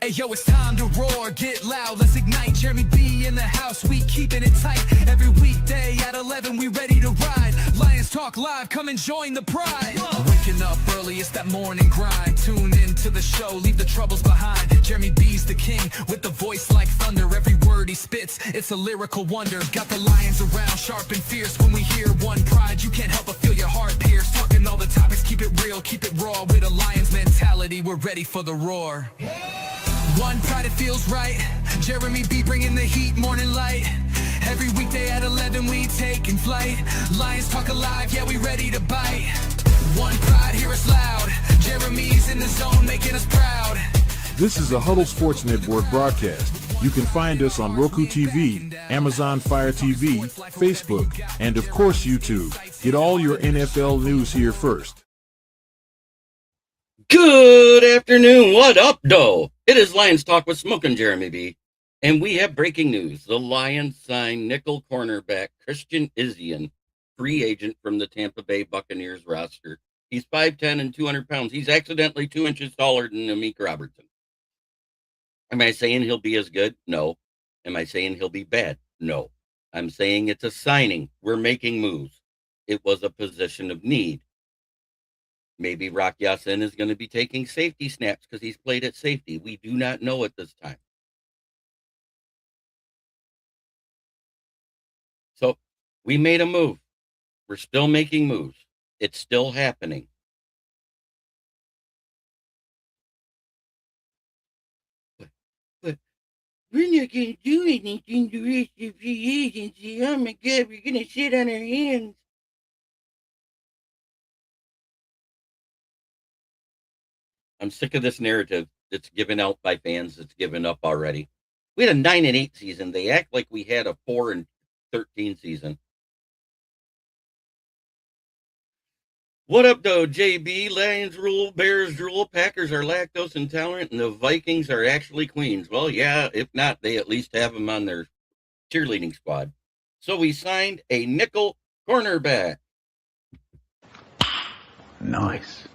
Hey yo, it's time to roar, get loud, let's ignite. Jeremy B in the house, we keeping it tight. Every weekday at 11, we ready to ride. Lions Talk Live, come and join the pride. Waking up early, it's that morning grind. Tune in to the show, leave the troubles behind. Jeremy B's the king, with the voice like thunder. Every word he spits, it's a lyrical wonder. Got the lions around, sharp and fierce. When we hear one pride, you can't help but feel your heart pierce. Talking all the topics, keep it real, keep it raw. With a lion's mentality, we're ready for the roar. One pride, it feels right. Jeremy B bringing the heat, morning light. Every weekday at 11, we taking flight. Lions Talk Alive, yeah, we ready to bite. One pride, hear us loud. Jeremy's in the zone, making us proud. This is a Huddle Sports Network broadcast. You can find us on Roku TV, Amazon Fire TV, Facebook, and of course YouTube. Get all your NFL news here first. Good afternoon. What up, doe? It is Lions Talk with Smokin' Jeremy B. And we have breaking news. The Lions signed nickel cornerback Christian Izien, free agent from the Tampa Bay Buccaneers roster. He's 5'10" and 200 pounds. He's accidentally 2 inches taller than Amik Robertson. Am I saying he'll be as good? No. Am I saying he'll be bad? No. I'm saying it's a signing. We're making moves. It was a position of need. Maybe Rock Ya-Sin is going to be taking safety snaps because he's played at safety. We do not know at this time. So we made a move. We're still making moves. It's still happening. But we're not going to do anything the rest of the agency. Oh my God, we're going to sit on our hands. I'm sick of this narrative that's given out by fans that's given up already. We had a 9-8 season. They act like we had a 4-13 season. What up, though, JB? Lions rule, Bears rule, Packers are lactose intolerant, and the Vikings are actually queens. Well, yeah, if not, they at least have them on their cheerleading squad. So we signed a nickel cornerback. Nice.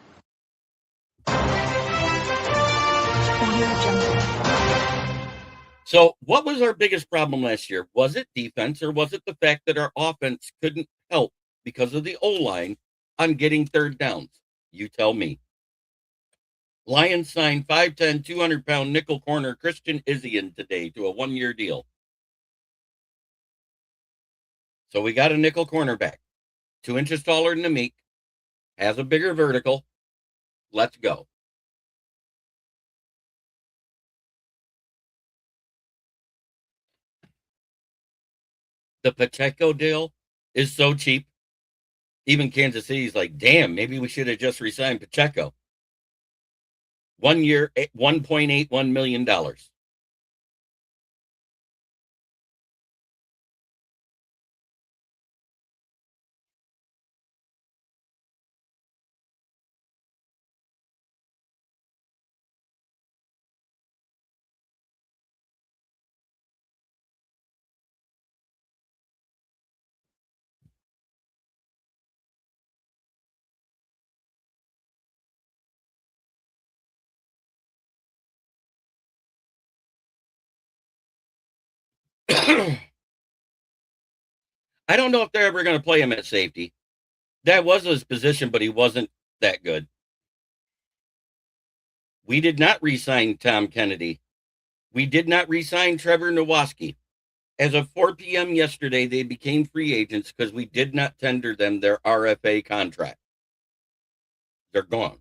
So what was our biggest problem last year? Was it defense, or was it the fact that our offense couldn't help because of the O-line on getting third downs? You tell me. Lions signed 5'10", 200-pound nickel corner Christian Izien today to a 1-year deal. So we got a nickel cornerback, 2 inches taller than Amik, has a bigger vertical. Let's go. The Pacheco deal is so cheap. Even Kansas City's like, damn, maybe we should have just re-signed Pacheco. 1 year, $1.81 million. I don't know if they're ever going to play him at safety. That was his position, but he wasn't that good. We did not re-sign Tom Kennedy. We did not re-sign Trevor Nowaski. As of 4 p.m. yesterday, they became free agents because we did not tender them their RFA contract. They're gone.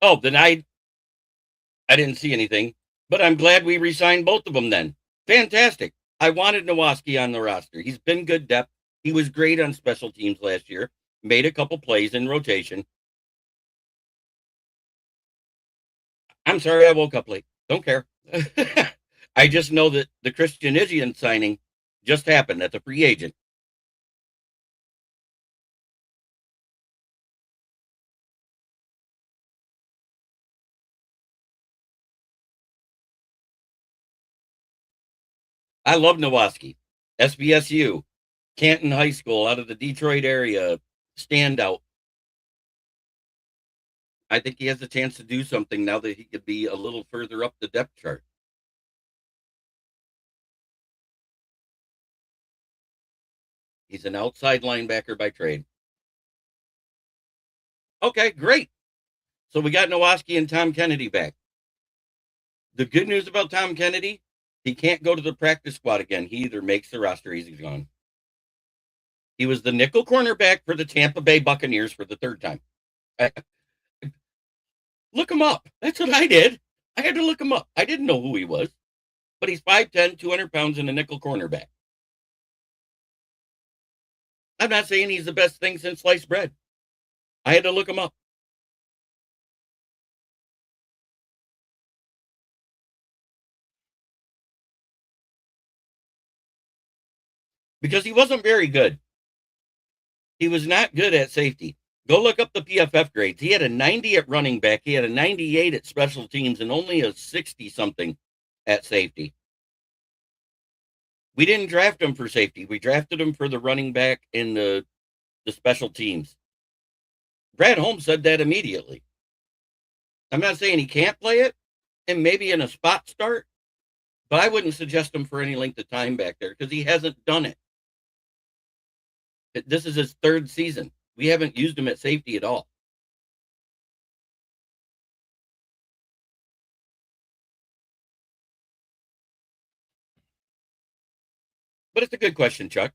Oh, then I didn't see anything, but I'm glad we re-signed both of them then. Fantastic. I wanted Nowaski on the roster. He's been good depth. He was great on special teams last year, made a couple plays in rotation. I'm sorry I woke up late. Don't care. I just know that the Christian Isian signing just happened at the free agent. I love Nowoski. SBSU, Canton High School out of the Detroit area, standout. I think he has a chance to do something now that he could be a little further up the depth chart. He's an outside linebacker by trade. Okay, great. So we got Nowoski and Tom Kennedy back. The good news about Tom Kennedy, he can't go to the practice squad again. He either makes the roster or he's gone. He was the nickel cornerback for the Tampa Bay Buccaneers for the third time. Look him up. That's what I did. I had to look him up. I didn't know who he was, but he's 5'10", 200 pounds, and a nickel cornerback. I'm not saying he's the best thing since sliced bread. I had to look him up. Because he wasn't very good. He was not good at safety. Go look up the PFF grades. He had a 90 at running back. He had a 98 at special teams and only a 60-something at safety. We didn't draft him for safety. We drafted him for the running back and the special teams. Brad Holmes said that immediately. I'm not saying he can't play it, and maybe in a spot start, but I wouldn't suggest him for any length of time back there because he hasn't done it. This is his third season. We haven't used him at safety at all. But it's a good question, Chuck.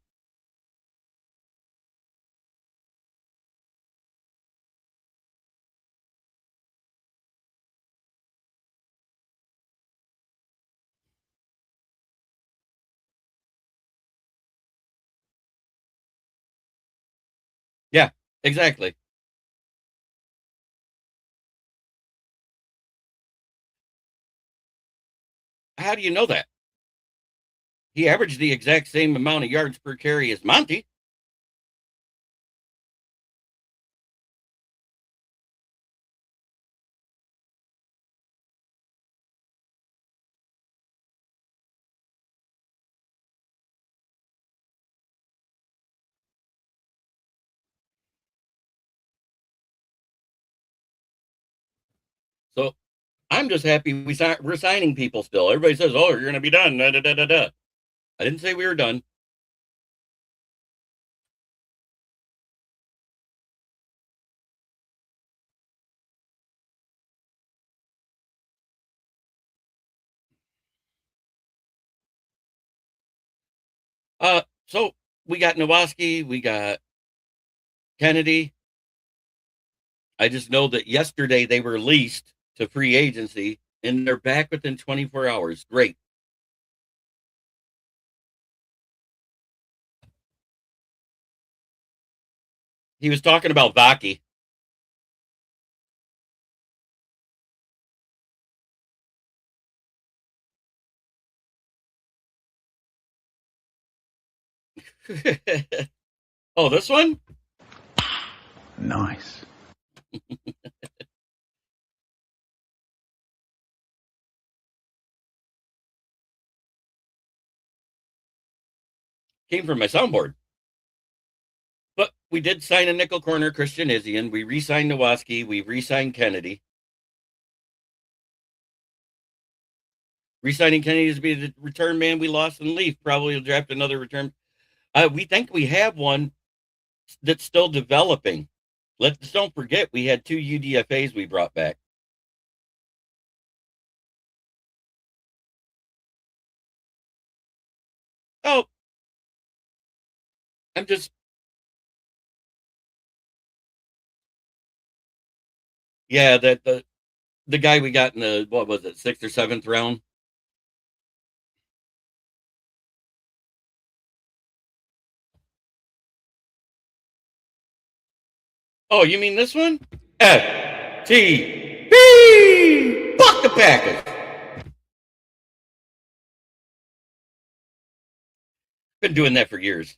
Yeah, exactly. How do you know that? He averaged the exact same amount of yards per carry as Monty. So I'm just happy we're signing people still. Everybody says, oh, you're going to be done. Da, da, da, da, da. I didn't say we were done. So we got Nowoski, we got Kennedy. I just know that yesterday they were released to free agency and they're back within 24 hours. Great. He was talking about Vaki. Oh, this one? Nice. Came from my soundboard. But we did sign a nickel corner, Christian Isian. We re-signed Nowoski. We re-signed Kennedy. Re-signing Kennedy to be the return man we lost in Liff. Probably will draft another return. We think we have one that's still developing. Let's don't forget we had 2 UDFAs we brought back. Oh, I'm just that the guy we got in the what was it 6th or 7th round. Oh, you mean this one? FTB! Fuck the Packers! Been doing that for years.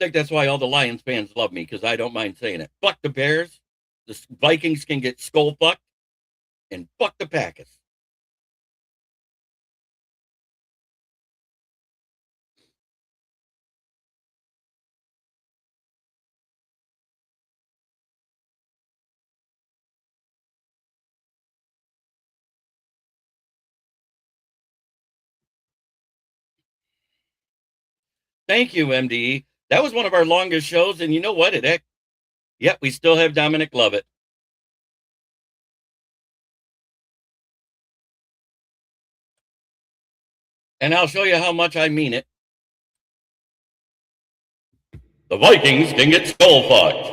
I think that's why all the Lions fans love me, because I don't mind saying it. Fuck the Bears. The Vikings can get skull fucked. And fuck the Packers. Thank you, MDE. That was one of our longest shows, and you know what? Yep, we still have Dominic Lovett. And I'll show you how much I mean it. The Vikings can get skull fucked.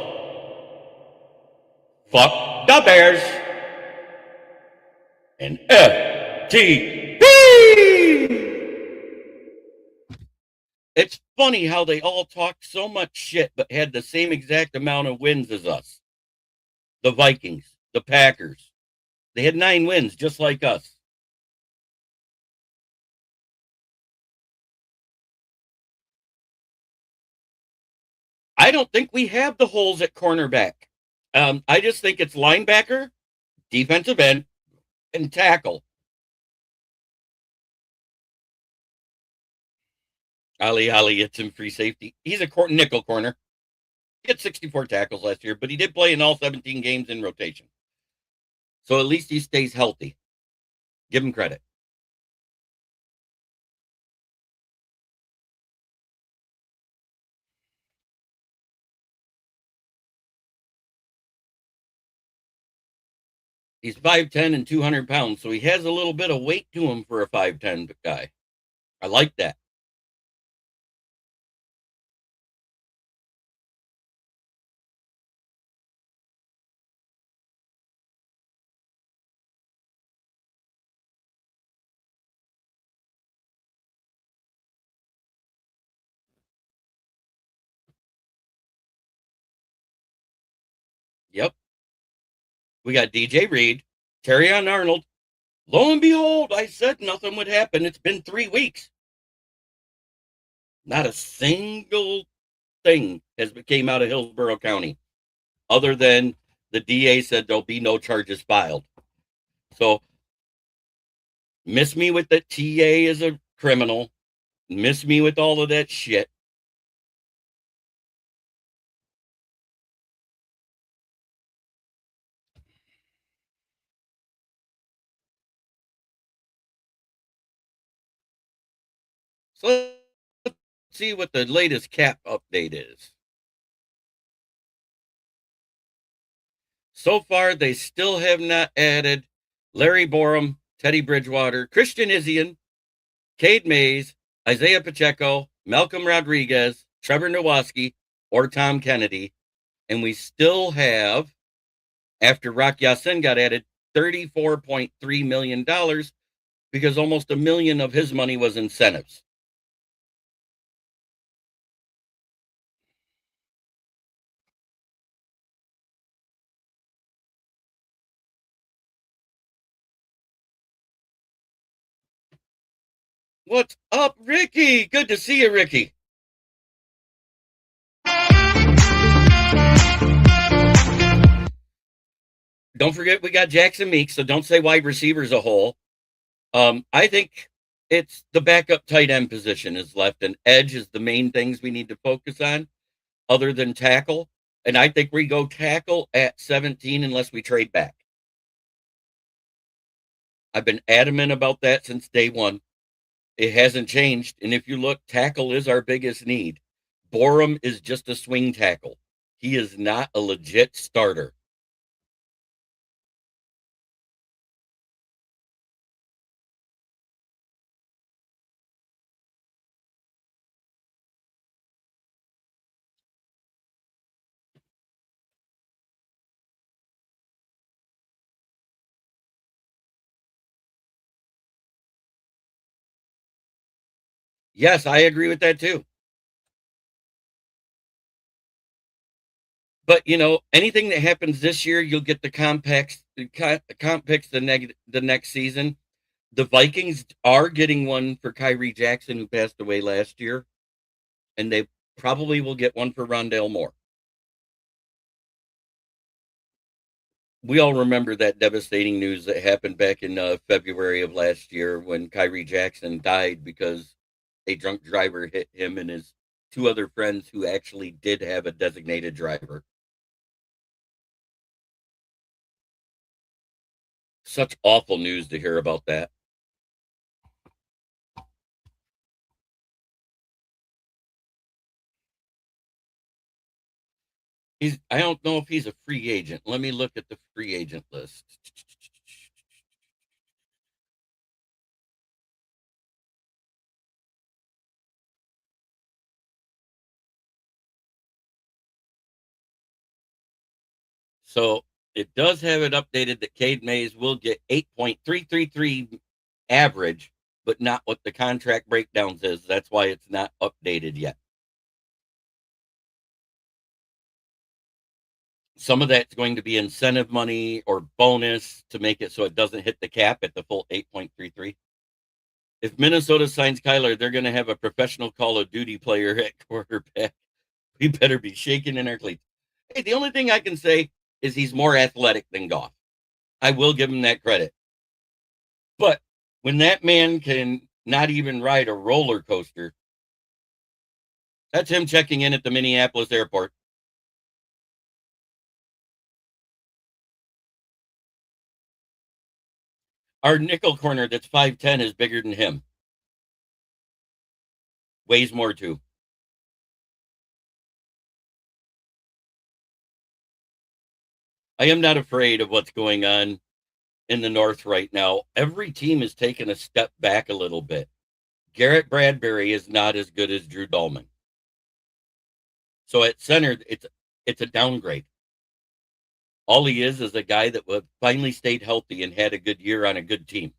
Fuck the Bears. And FTB! It's funny how they all talked so much shit but had the same exact amount of wins as us. The Vikings, the Packers. They had 9 wins just like us. I don't think we have the holes at cornerback. I just think it's linebacker, defensive end, and tackle. Ali, it's in free safety. He's a nickel corner. He had 64 tackles last year, but he did play in all 17 games in rotation. So at least he stays healthy. Give him credit. He's 5'10 and 200 pounds, so he has a little bit of weight to him for a 5'10 guy. I like that. Yep. We got DJ Reed, Terrion Arnold. Lo and behold, I said nothing would happen. It's been 3 weeks. Not a single thing came out of Hillsborough County, other than the DA said there'll be no charges filed. So, miss me with that TA is a criminal. Miss me with all of that shit. So let's see what the latest cap update is. So far, they still have not added Larry Borom, Teddy Bridgewater, Christian Izien, Cade Mays, Isaiah Pacheco, Malcolm Rodriguez, Trevor Nowaski, or Tom Kennedy. And we still have, after Rock Ya-Sin got added, $34.3 million because almost $1 million of his money was incentives. What's up, Ricky? Good to see you, Ricky. Don't forget we got Jackson Meek, so don't say wide receivers a hole. I think it's the backup tight end position is left, and edge is the main things we need to focus on, other than tackle. And I think we go tackle at 17 unless we trade back. I've been adamant about that since day one. It hasn't changed. And if you look, tackle is our biggest need. Borom is just a swing tackle. He is not a legit starter. Yes, I agree with that too. But anything that happens this year, you'll get the comp picks the next season. The Vikings are getting one for Kyrie Jackson, who passed away last year, and they probably will get one for Rondale Moore. We all remember that devastating news that happened back in February of last year when Kyrie Jackson died because a drunk driver hit him and his two other friends who actually did have a designated driver. Such awful news to hear about that. I don't know if he's a free agent. Let me look at the free agent list. So it does have it updated that Cade Mays will get 8.333 average, but not what the contract breakdowns is. That's why it's not updated yet. Some of that's going to be incentive money or bonus to make it so it doesn't hit the cap at the full 8.33. If Minnesota signs Kyler, they're going to have a professional Call of Duty player at quarterback. We better be shaking in our cleats. Hey, the only thing I can say is he's more athletic than Goff. I will give him that credit. But when that man can not even ride a roller coaster, that's him checking in at the Minneapolis airport. Our nickel corner that's 5'10" is bigger than him. Weighs more too. I am not afraid of what's going on in the North right now. Every team is taking a step back a little bit. Garrett Bradbury is not as good as Drew Dahlman. So at center, it's a downgrade. All he is a guy that finally stayed healthy and had a good year on a good team.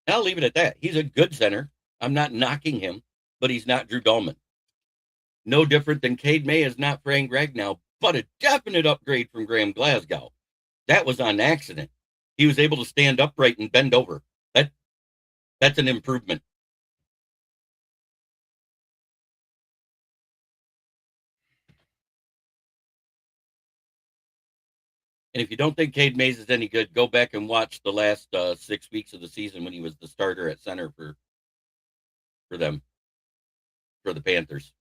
And I'll leave it at that. He's a good center. I'm not knocking him, but he's not Drew Dahlman. No different than Cade May is not Frank Ragnow, but a definite upgrade from Graham Glasgow. That was on accident. He was able to stand upright and bend over. That's an improvement. And if you don't think Cade Mays is any good, go back and watch the last 6 weeks of the season when he was the starter at center for them, for the Panthers.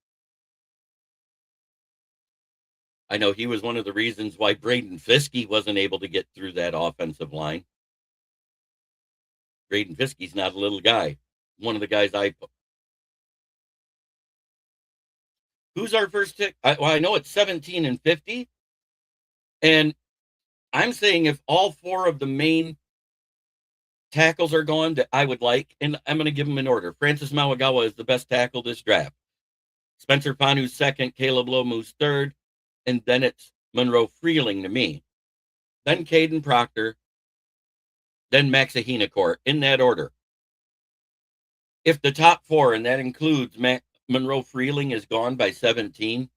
I know he was one of the reasons why Braden Fiskey wasn't able to get through that offensive line. Braden Fiskey's not a little guy. One of the guys who's our first pick? I know it's 17 and 50. And I'm saying if all four of the main tackles are gone that I would like, and I'm going to give them in order. Francis Mauagawa is the best tackle this draft. Spencer Panu's second, Caleb Lomu's third, and then it's Monroe Freeling to me. Then Caden Proctor, then Max Ahinacor, in that order. If the top four, and that includes Monroe Freeling, is gone by 17,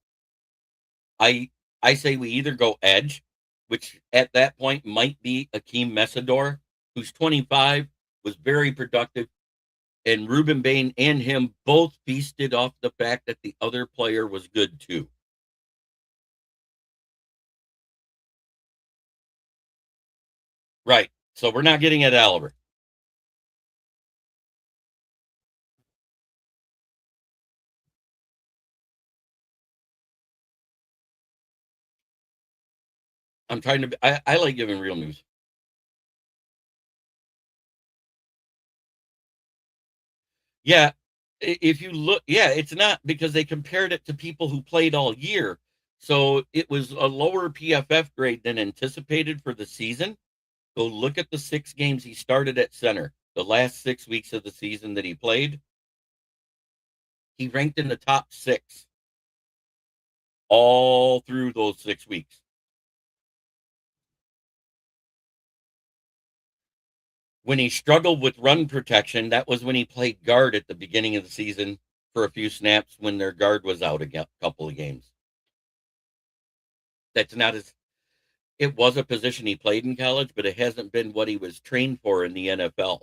I say we either go edge, which at that point might be Akeem Messador, who's 25, was very productive, and Ruben Bain and him both feasted off the fact that the other player was good too. Right. So we're not getting at Oliver. I'm trying to. I like giving real news. Yeah. If you look, yeah, it's not because they compared it to people who played all year. So it was a lower PFF grade than anticipated for the season. Go look at the 6 games he started at center, the last 6 weeks of the season that he played. He ranked in the top 6 all through those 6 weeks. When he struggled with run protection, that was when he played guard at the beginning of the season for a few snaps when their guard was out a couple of games. That's not his. It was a position he played in college, but it hasn't been what he was trained for in the NFL.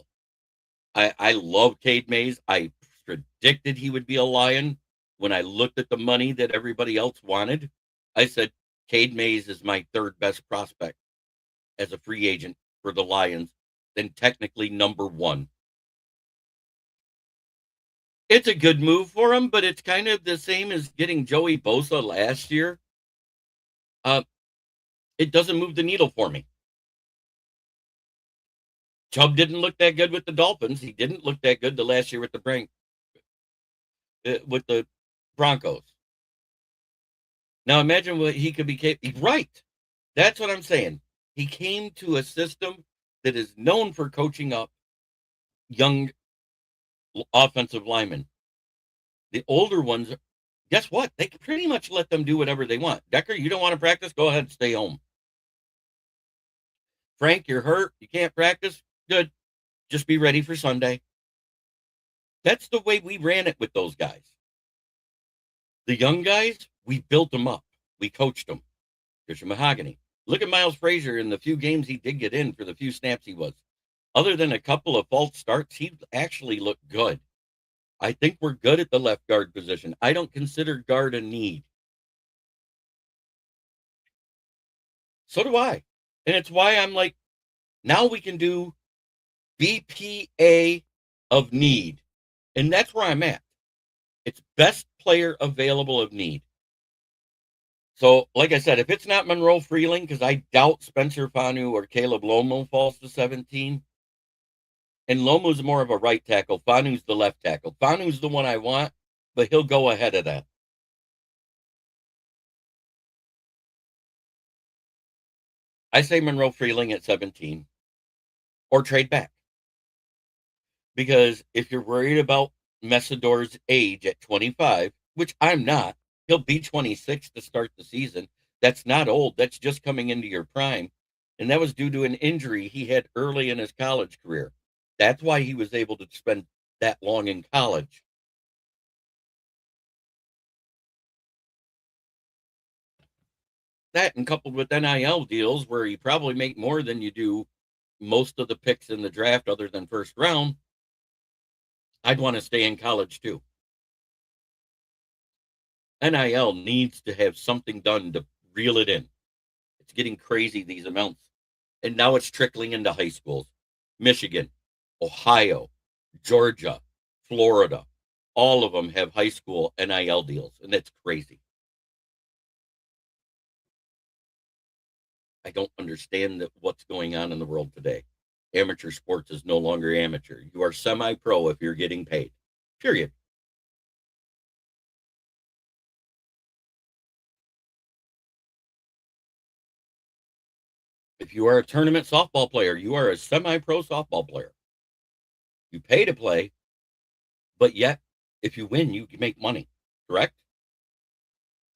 I love Cade Mays. I predicted he would be a Lion. When I looked at the money that everybody else wanted, I said, Cade Mays is my third best prospect as a free agent for the Lions, then technically number one. It's a good move for him, but it's kind of the same as getting Joey Bosa last year. It doesn't move the needle for me. Chubb didn't look that good with the Dolphins. He didn't look that good the last year with the Broncos. Now imagine what he could be. Right. That's what I'm saying. He came to a system that is known for coaching up young offensive linemen. The older ones, guess what? They can pretty much let them do whatever they want. Decker, you don't want to practice? Go ahead and stay home. Frank, you're hurt. You can't practice? Good. Just be ready for Sunday. That's the way we ran it with those guys. The young guys, we built them up. We coached them. Christian Mahogany. Look at Miles Frazier in the few games he did get in for the few snaps he was. Other than a couple of false starts, he actually looked good. I think we're good at the left guard position. I don't consider guard a need. So do I. And it's why I'm like, now we can do BPA of need. And that's where I'm at. It's best player available of need. So, like I said, if it's not Monroe Freeling, because I doubt Spencer Fanu or Caleb Lomo falls to 17, and Lomo's more of a right tackle, Fanu's the left tackle. Fanu's the one I want, but he'll go ahead of that. I say Monroe Freeling at 17, or trade back. Because if you're worried about Messidor's age at 25, which I'm not, he'll be 26 to start the season. That's not old. That's just coming into your prime. And that was due to an injury he had early in his college career. That's why he was able to spend that long in college. That and coupled with NIL deals where you probably make more than you do most of the picks in the draft other than first round, I'd want to stay in college too. NIL needs to have something done to reel it in. It's getting crazy, these amounts. And now it's trickling into high schools. Michigan, Ohio, Georgia, Florida, all of them have high school NIL deals, and that's crazy. I don't understand what's going on in the world today. Amateur sports is no longer amateur. You are semi-pro if you're getting paid. Period. If you are a tournament softball player, you are a semi-pro softball player. You pay to play, but yet, if you win, you can make money, correct?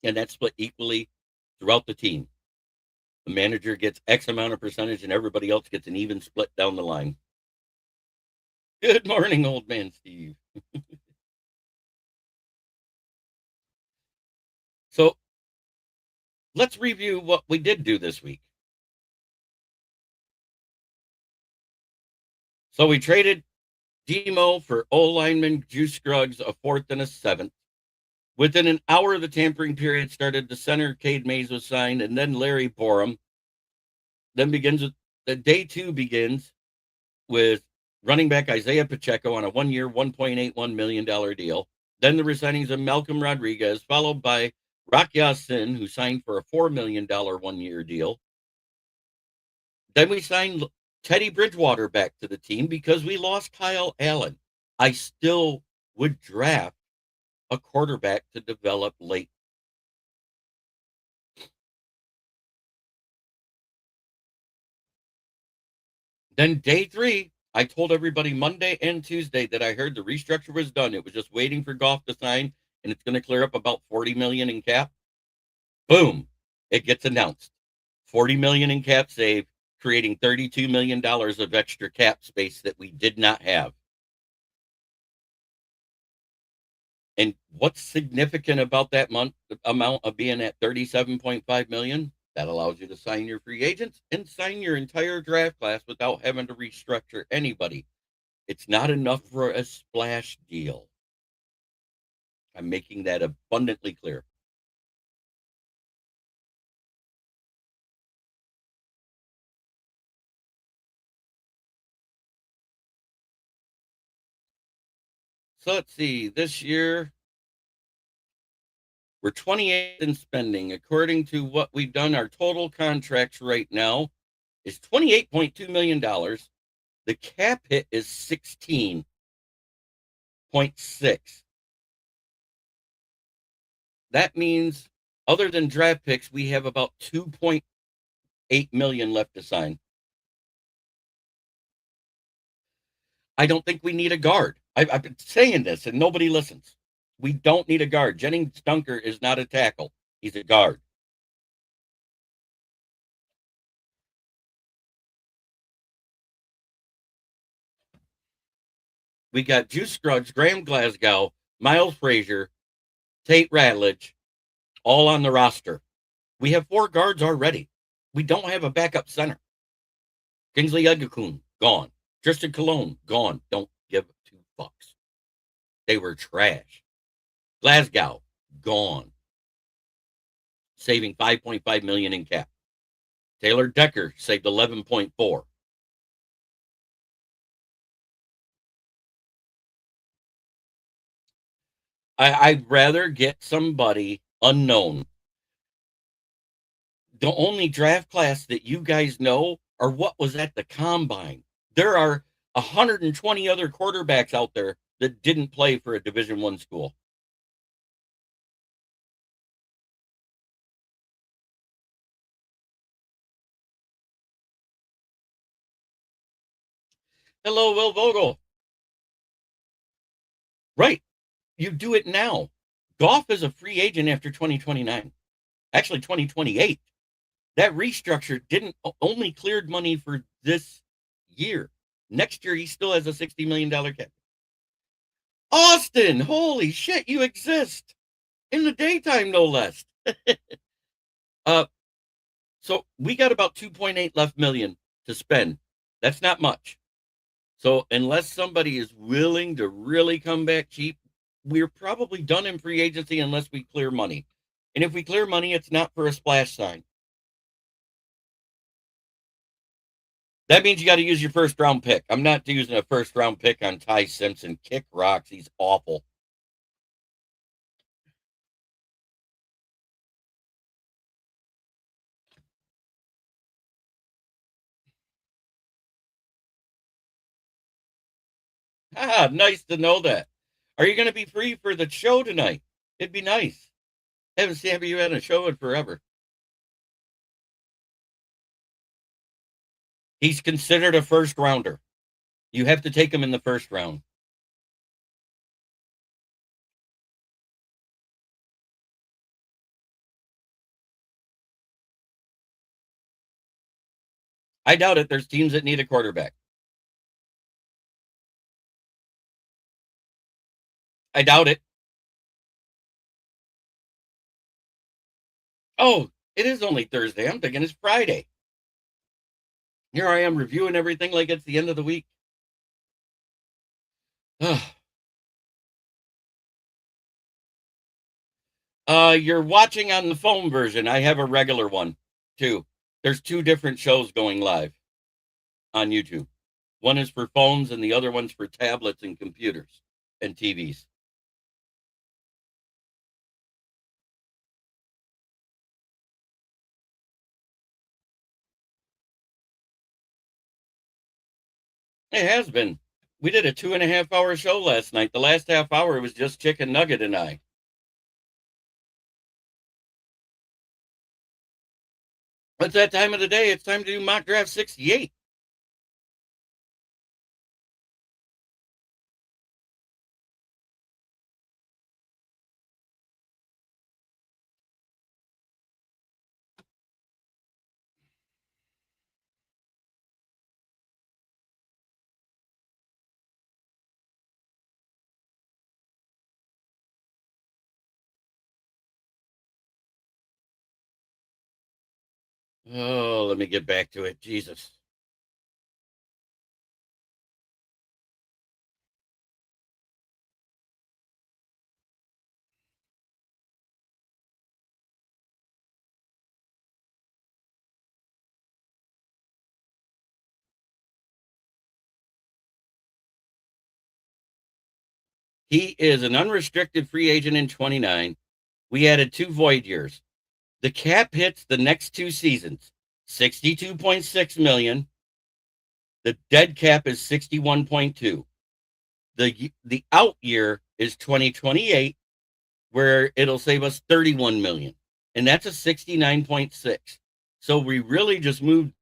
And that's split equally throughout the team. The manager gets X amount of percentage and everybody else gets an even split down the line. Good morning, old man Steve. So let's review what we did do this week. So we traded Demo for OL lineman Juice Scruggs, a 4th and a 7th. Within an hour of the tampering period started, the center Cade Mays was signed, and then Larry Borom. Then day 2 begins with running back Isaiah Pacheco on a 1-year, $1.81 million deal. Then the resignings of Malcolm Rodriguez, followed by Rakia Sin, who signed for a $4 million 1-year deal. Then we signed Teddy Bridgewater back to the team because we lost Kyle Allen. I still would draft a quarterback to develop late. Then day 3, I told everybody Monday and Tuesday that I heard the restructure was done. It was just waiting for Goff to sign, and it's going to clear up about $40 million in cap. Boom, it gets announced. $40 million in cap save. creating $32 million of extra cap space that we did not have. And what's significant about that amount of being at $37.5 million? That allows you to sign your free agents and sign your entire draft class without having to restructure anybody. It's not enough for a splash deal. I'm making that abundantly clear. So let's see, this year we're 28th in spending. According to what we've done, our total contracts right now is $28.2 million. The cap hit is 16.6. That means, other than draft picks, we have about 2.8 million left to sign. I don't think we need a guard. I've been saying this and nobody listens. We don't need a guard. Jennings Dunker is not a tackle. He's a guard. We got Juice Scruggs, Graham Glasgow, Miles Frazier, Tate Ratledge, all on the roster. We have 4 guards already. We don't have a backup center. Kingsley Egakun, gone. Tristan Colon, gone. Don't give 2 fucks. They were trash. Glasgow, gone. Saving $5.5 million in cap. Taylor Decker saved 11.4. I'd rather get somebody unknown. The only draft class that you guys know are what was at the combine. There are 120 other quarterbacks out there that didn't play for a Division I school. Hello, Will Vogel. Right. You do it now. Goff is a free agent after 2029. Actually, 2028. That restructure didn't only cleared money for this year. Next year, he still has a $60 million cap. Austin, holy shit, you exist. In the daytime, no less. So we got about 2.8 left million to spend. That's not much. So unless somebody is willing to really come back cheap, we're probably done in free agency unless we clear money. And if we clear money, it's not for a splash sign. That means you got to use your first round pick. I'm not using a first round pick on Ty Simpson. Kick rocks. He's awful. Ah, nice to know that. Are you going to be free for the show tonight? It'd be nice. Haven't seen you had a show in forever. He's considered a first rounder. You have to take him in the first round. I doubt it. There's teams that need a quarterback. I doubt it. Oh, it is only Thursday. I'm thinking it's Friday. Here I am reviewing everything like it's the end of the week. You're watching on the phone version. I have a regular one too. There's 2 different shows going live on YouTube. One is for phones and the other one's for tablets and computers and TVs. It has been. We did a 2.5-hour show last night. The last half hour was just Chicken Nugget and I. It's that time of the day. It's time to do mock draft 68. Oh, let me get back to it. Jesus. He is an unrestricted free agent in 29. We added 2 void years. The cap hits the next 2 seasons, 62.6 million. The dead cap is 61.2. The out year is 2028, where it'll save us 31 million. And that's a 69.6. So we really just moved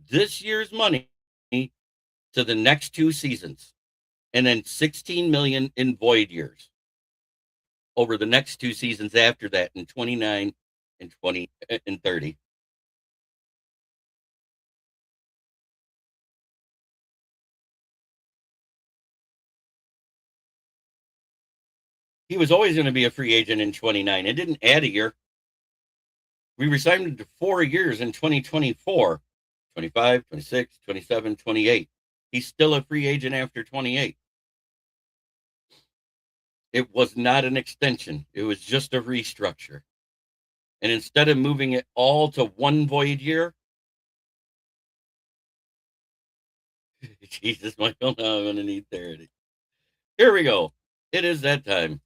this year's money to the next 2 seasons, and then 16 million in void years over the next 2 seasons after that in 29 and 20 and 30. He was always going to be a free agent in 29. It didn't add a year. We resigned him to 4 years in 2024, 25, 26, 27, 28. He's still a free agent after 28. It was not an extension. It was just a restructure. And instead of moving it all to 1 void year, Jesus, Michael, now I'm going to need therapy. Here we go. It is that time.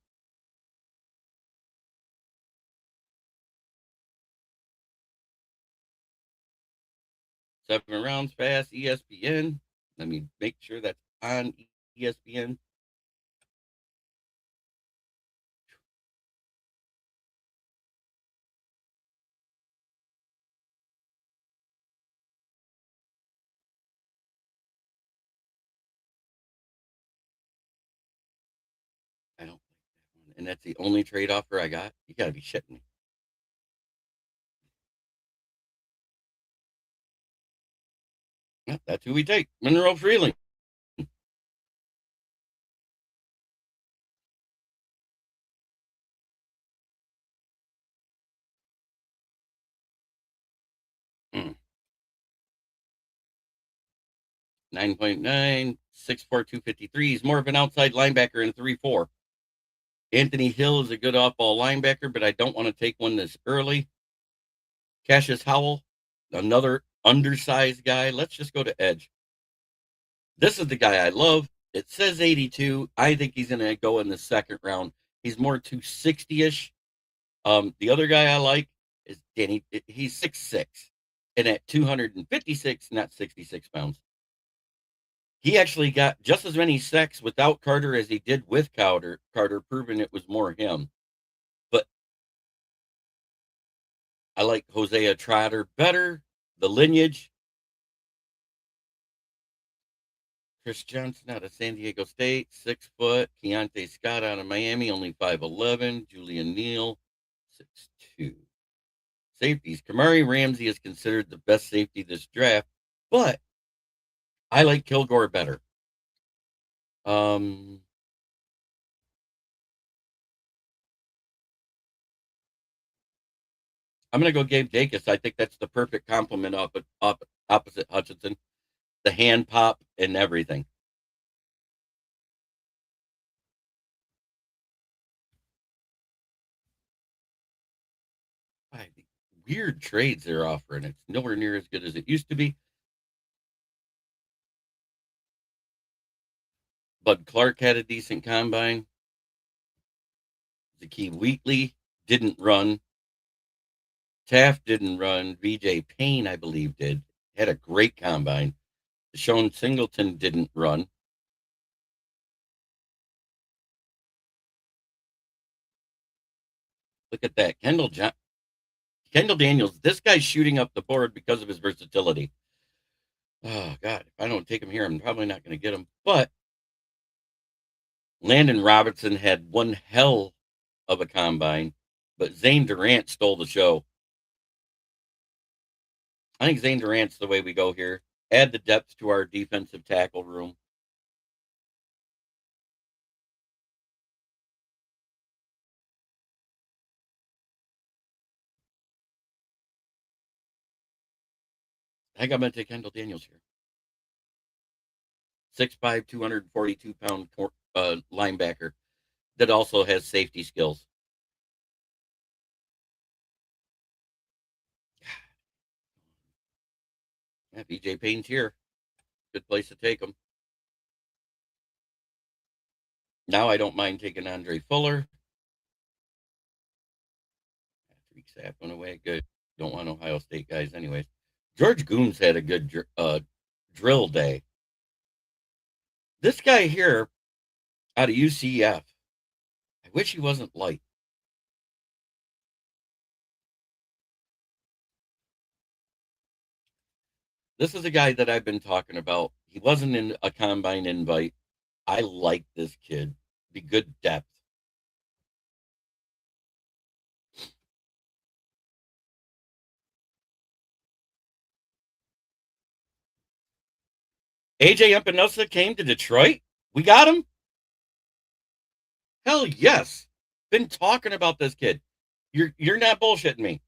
7 rounds fast, ESPN. Let me make sure that's on ESPN. I don't like that one. And that's the only trade offer I got? You got to be shitting me. Yeah, that's who we take. Monroe Freeling. Mm. 9.9, 6'4", 253. He's more of an outside linebacker in 3-4. Anthony Hill is a good off-ball linebacker, but I don't want to take one this early. Cassius Howell, another undersized guy. Let's just go to edge. This is the guy I love. It says 82. I think he's going to go in the second round. He's more 260-ish. The other guy I like is Danny. He's 6'6", and at 256, not 66 pounds. He actually got just as many sacks without Carter as he did with Carter, proving it was more him. But I like Hosea Trotter better. The lineage. Chris Johnson out of San Diego State, 6 foot. Keontae Scott out of Miami, only 5'11". Julian Neal, 6'2". Safeties. Kamari Ramsey is considered the best safety this draft, but I like Kilgore better. I'm going to go Gabe Dacus. I think that's the perfect complement opposite Hutchinson. The hand pop and everything. Weird trades they're offering. It's nowhere near as good as it used to be. Bud Clark had a decent combine. Zakee Wheatley didn't run. Taft didn't run. VJ Payne, I believe, did. Had a great combine. Deshaun Singleton didn't run. Look at that. Kendall Daniels. This guy's shooting up the board because of his versatility. Oh, God. If I don't take him here, I'm probably not going to get him. But Landon Robertson had one hell of a combine, but Zane Durant stole the show. I think Zane Durant's the way we go here. Add the depth to our defensive tackle room. I think I'm going to take Kendall Daniels here. 6'5", 242-pound linebacker that also has safety skills. Yeah, BJ Payne's here. Good place to take him. Now I don't mind taking Andre Fuller. That went away. Good. Don't want Ohio State guys anyways. George Gooms had a good drill day. This guy here out of UCF, I wish he wasn't light. This is a guy that I've been talking about. He wasn't in a combine invite. I like this kid. Be good depth. AJ Empinosa came to Detroit. We got him. Hell yes. Been talking about this kid. You're not bullshitting me.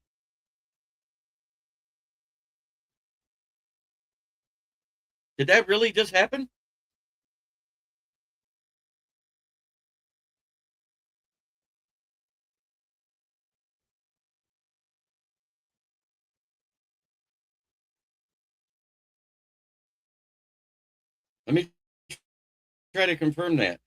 Did that really just happen? Let me try to confirm that.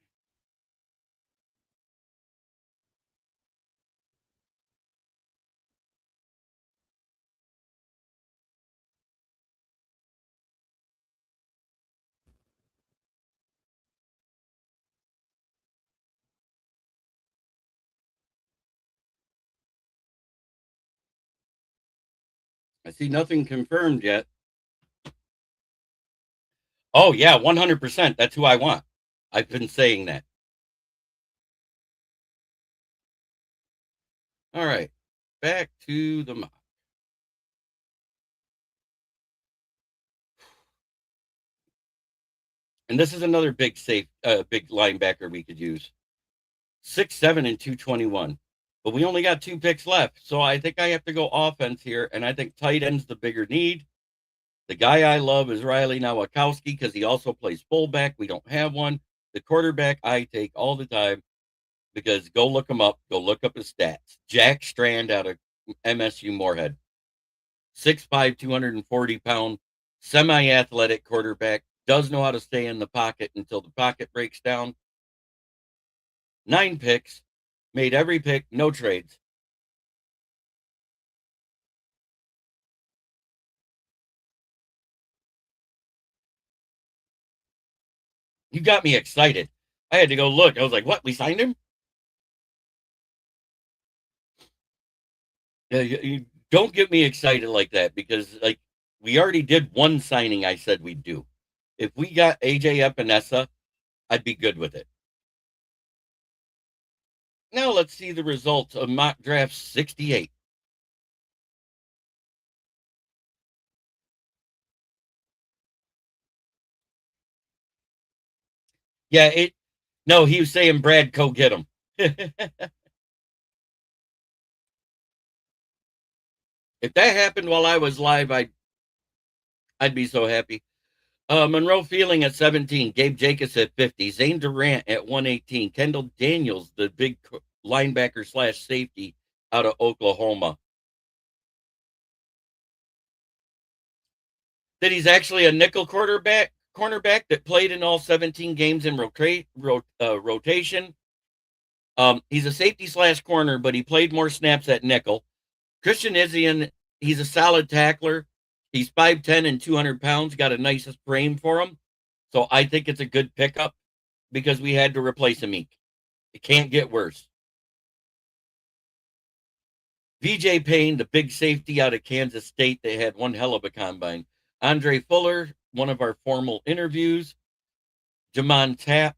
I see nothing confirmed yet. Oh, yeah, 100%. That's who I want. I've been saying that. All right. Back to the mock. And this is another big big linebacker we could use. 6'7" and 221. But we only got 2 picks left. So I think I have to go offense here. And I think tight end's the bigger need. The guy I love is Riley Nowakowski because he also plays fullback. We don't have one. The quarterback I take all the time because go look him up. Go look up his stats. Jack Strand out of MSU Moorhead. 6'5", 240-pound, semi-athletic quarterback. Does know how to stay in the pocket until the pocket breaks down. 9 picks. Made every pick. No trades. You got me excited. I had to go look. I was like, what? We signed him? Yeah, you don't get me excited like that because like we already did one signing I said we'd do. If we got AJ Epinesa, I'd be good with it. Now let's see the results of mock draft 68. Yeah, no, he was saying Brad, go get him. If that happened while I was live, I'd be so happy. Monroe Feeling at 17, Gabe Jacobs at 50, Zane Durant at 118, Kendall Daniels, the big linebacker / safety out of Oklahoma. That he's actually a nickel cornerback that played in all 17 games in rotation. He's a safety / corner, but he played more snaps at nickel. Christian Izzian, he's a solid tackler. He's 5'10" and 200 pounds, got a nice frame for him. So I think it's a good pickup because we had to replace Amik. It can't get worse. VJ Payne, the big safety out of Kansas State, they had one hell of a combine. Andre Fuller, one of our formal interviews. Jamon Tapp,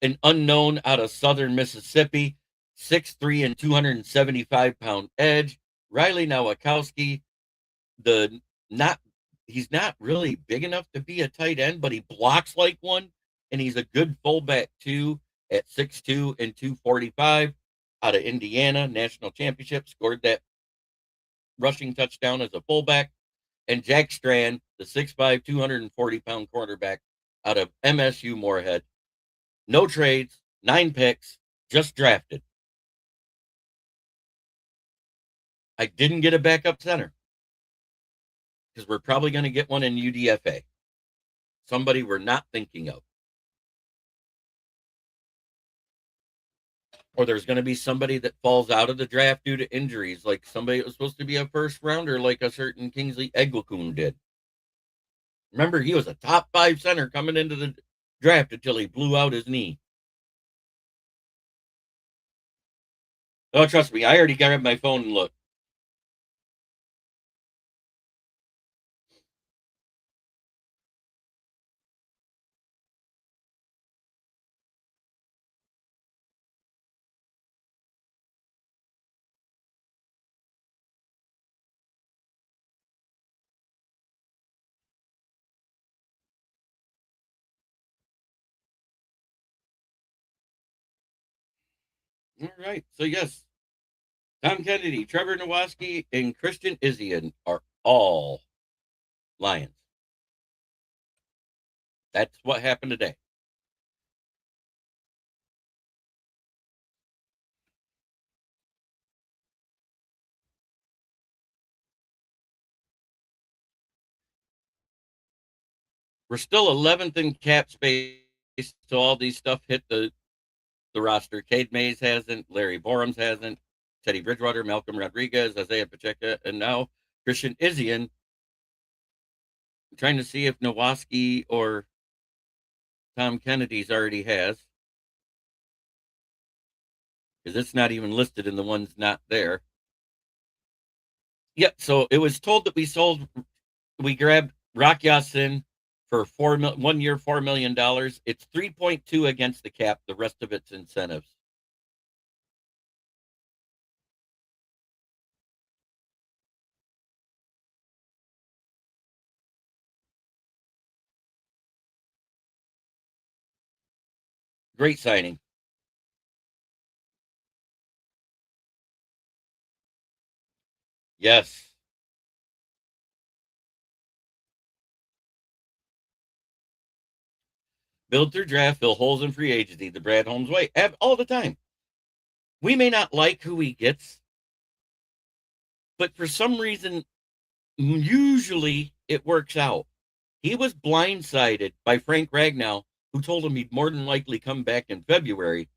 an unknown out of Southern Mississippi, 6'3" and 275-pound edge. Riley Nowakowski, he's not really big enough to be a tight end, but he blocks like one, and he's a good fullback too at 6'2" and 245 out of Indiana, national championship, scored that rushing touchdown as a fullback. and Jack Strand, the 6'5", 240-pound quarterback out of MSU Moorhead. No trades, 9 picks, just drafted. I didn't get a backup center because we're probably going to get one in UDFA. Somebody we're not thinking of. Or there's going to be somebody that falls out of the draft due to injuries, like somebody that was supposed to be a first rounder, like a certain Kingsley Egwakun did. Remember, he was a top 5 center coming into the draft until he blew out his knee. Oh, trust me, I already grabbed my phone and looked. All right. So, yes, Tom Kennedy, Trevor Nowaski, and Christian Izien are all Lions. That's what happened today. We're still 11th in cap space, so all these stuff hit the roster. Cade Mays hasn't, Larry Borom hasn't, Teddy Bridgewater, Malcolm Rodriguez, Isaiah Pacheco, and now Christian Izien. I'm trying to see if Nowaski or Tom Kennedy's already has, because it's not even listed in the ones not there. Yep, so it was told that we grabbed Rock Ya-Sin for 1 year, $4 million. It's 3.2 against the cap. The rest of it's incentives. Great signing. Yes. Build through draft, fill holes in free agency, the Brad Holmes way, all the time. We may not like who he gets, but for some reason, usually it works out. He was blindsided by Frank Ragnow, who told him he'd more than likely come back in February,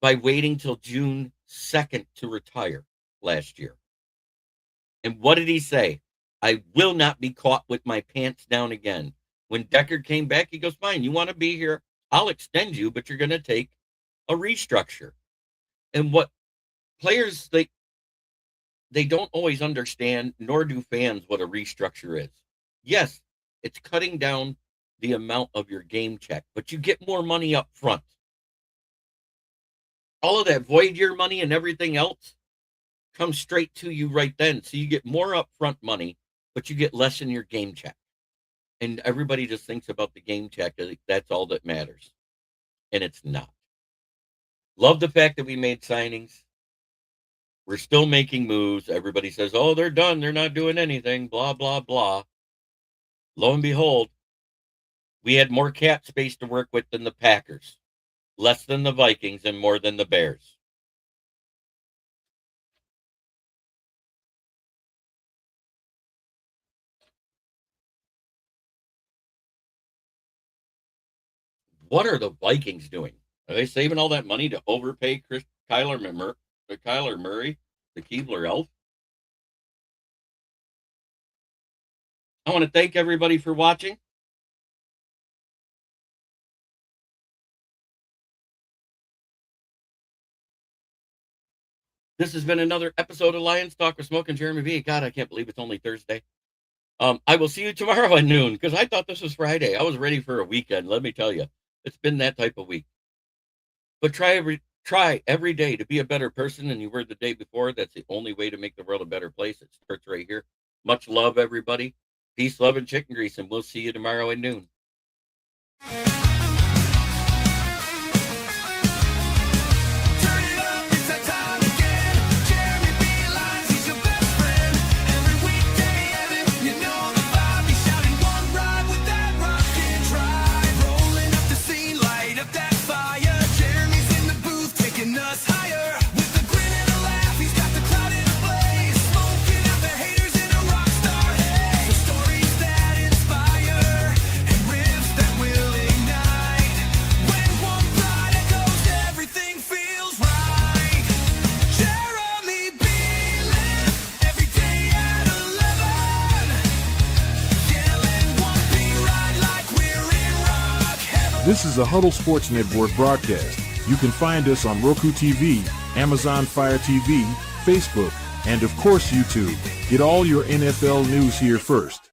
by waiting till June 2nd to retire last year. And what did he say? I will not be caught with my pants down again. When Deckard came back, he goes, fine, you want to be here? I'll extend you, but you're going to take a restructure. And what players, they don't always understand, nor do fans, what a restructure is. Yes, it's cutting down the amount of your game check, but you get more money up front. All of that void year money and everything else comes straight to you right then. So you get more upfront money, but you get less in your game check. And everybody just thinks about the game check. That's all that matters. And it's not. Love the fact that we made signings. We're still making moves. Everybody says, oh, they're done. They're not doing anything. Blah, blah, blah. Lo and behold, we had more cap space to work with than the Packers, less than the Vikings, and more than the Bears. What are the Vikings doing? Are they saving all that money to overpay Kyler Murray, the Keebler elf? I want to thank everybody for watching. This has been another episode of Lions Talk with Smoke and Jeremy B. God, I can't believe it's only Thursday. I will see you tomorrow at noon, because I thought this was Friday. I was ready for a weekend, let me tell you. It's been that type of week. But try every day to be a better person than you were the day before. That's the only way to make the world a better place. It starts right here. Much love, everybody. Peace, love, and chicken grease, and we'll see you tomorrow at noon. This is a Huddle Sports Network broadcast. You can find us on Roku TV, Amazon Fire TV, Facebook, and of course YouTube. Get all your NFL news here first.